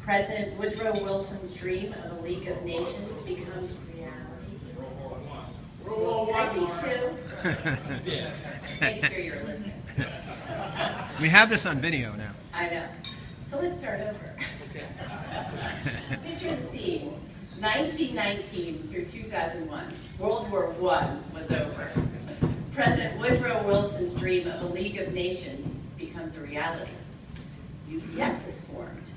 President Woodrow Wilson's dream of a League of Nations becomes reality. Does he too? Yeah. Just make sure you're listening. We have this on video now. I know. So let's start over. Picture the scene. 1919 through 2001, World War I was over. President Woodrow Wilson's dream of a League of Nations becomes a reality. UPS is formed.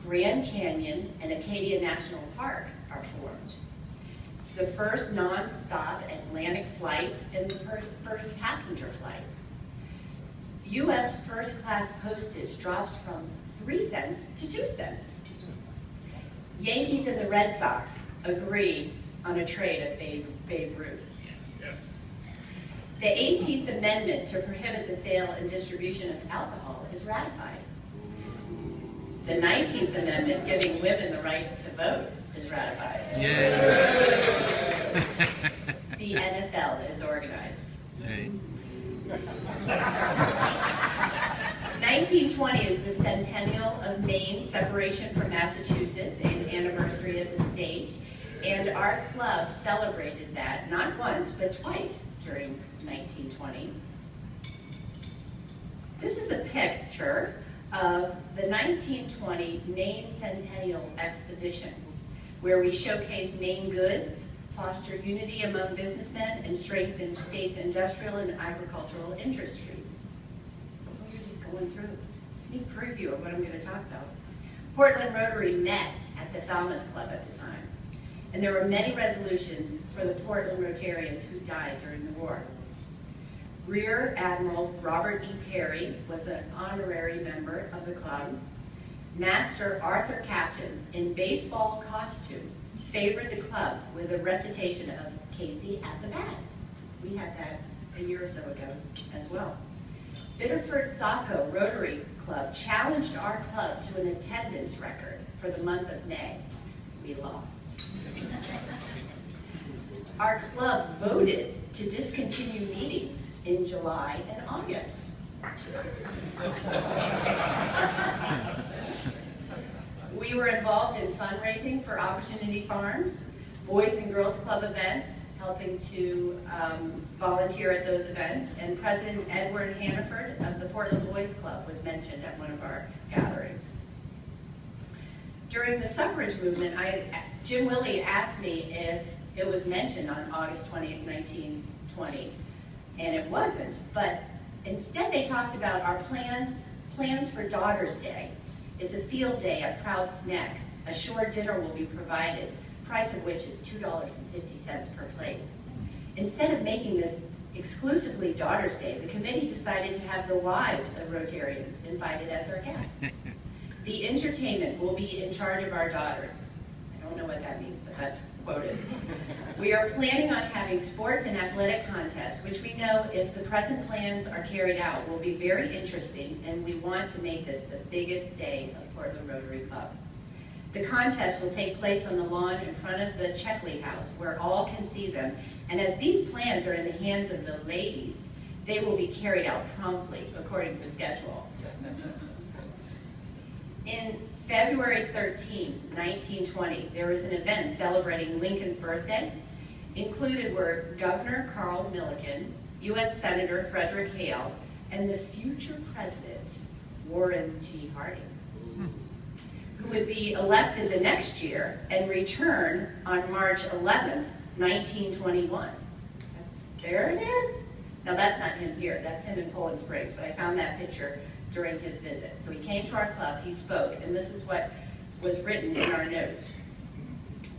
Grand Canyon and Acadia National Park are formed. It's the first non-stop Atlantic flight and the first passenger flight. U.S. first-class postage drops from 3 cents to 2 cents. Yankees and the Red Sox agree on a trade of Babe Ruth. The 18th Amendment to prohibit the sale and distribution of alcohol is ratified. The 19th Amendment giving women the right to vote is ratified. Yeah. The NFL is organized. Hey. 1920 is the Centennial of Maine's separation from Massachusetts and anniversary of the state. And our club celebrated that not once, but twice during 1920. This is a picture of the 1920 Maine Centennial Exposition, where we showcase Maine goods, foster unity among businessmen, and strengthen state's industrial and agricultural industries. We're just going through a sneak preview of what I'm going to talk about. Portland Rotary met at the Falmouth Club at the time, and there were many resolutions for the Portland Rotarians who died during the war. Rear Admiral Robert E. Perry was an honorary member of the club. Master Arthur Captain, in baseball costume, favored the club with a recitation of Casey at the Bat. We had that a year or so ago as well. Biddeford Saco Rotary Club challenged our club to an attendance record for the month of May. We lost. Our club voted to discontinue meetings in July and August. We were involved in fundraising for Opportunity Farms, Boys and Girls Club events, helping to volunteer at those events, and President Edward Hannaford of the Portland Boys Club was mentioned at one of our gatherings. During the suffrage movement, Jim Willey asked me if it was mentioned on August 20th, 1920, and it wasn't, but instead they talked about our plans for Daughter's Day. It's a field day at Proud's Neck. A shore dinner will be provided, price of which is $2.50 per plate. Instead of making this exclusively Daughter's Day, the committee decided to have the wives of Rotarians invited as our guests. The entertainment will be in charge of our daughters. I don't know what that means, but that's quoted. We are planning on having sports and athletic contests, which we know, if the present plans are carried out, will be very interesting, and we want to make this the biggest day of Portland Rotary Club. The contest will take place on the lawn in front of the Checkley House, where all can see them, and as these plans are in the hands of the ladies, they will be carried out promptly, according to schedule. In February 13, 1920, there was an event celebrating Lincoln's birthday. Included were Governor Carl Milliken, U.S. Senator Frederick Hale, and the future president, Warren G. Harding, who would be elected the next year and return on March 11th, 1921. There it is. Now that's not him here, that's him in Poland Springs, but I found that picture during his visit. So he came to our club, he spoke, and this is what was written in our notes.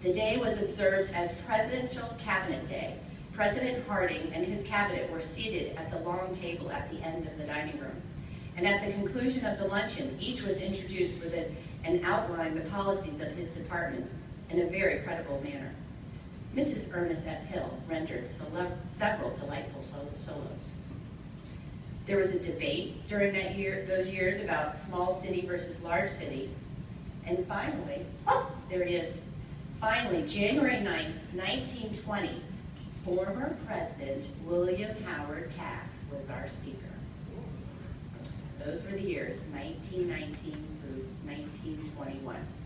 The day was observed as Presidential Cabinet Day. President Harding and his cabinet were seated at the long table at the end of the dining room. And at the conclusion of the luncheon, each was introduced with and outlined the policies of his department in a very credible manner. Mrs. Ernest F. Hill rendered several delightful solos. There was a debate during those years about small city versus large city. And finally, oh, there it is. Finally, January 9th, 1920, former President William Howard Taft was our speaker. Those were the years, 1919 through 1920. 1921.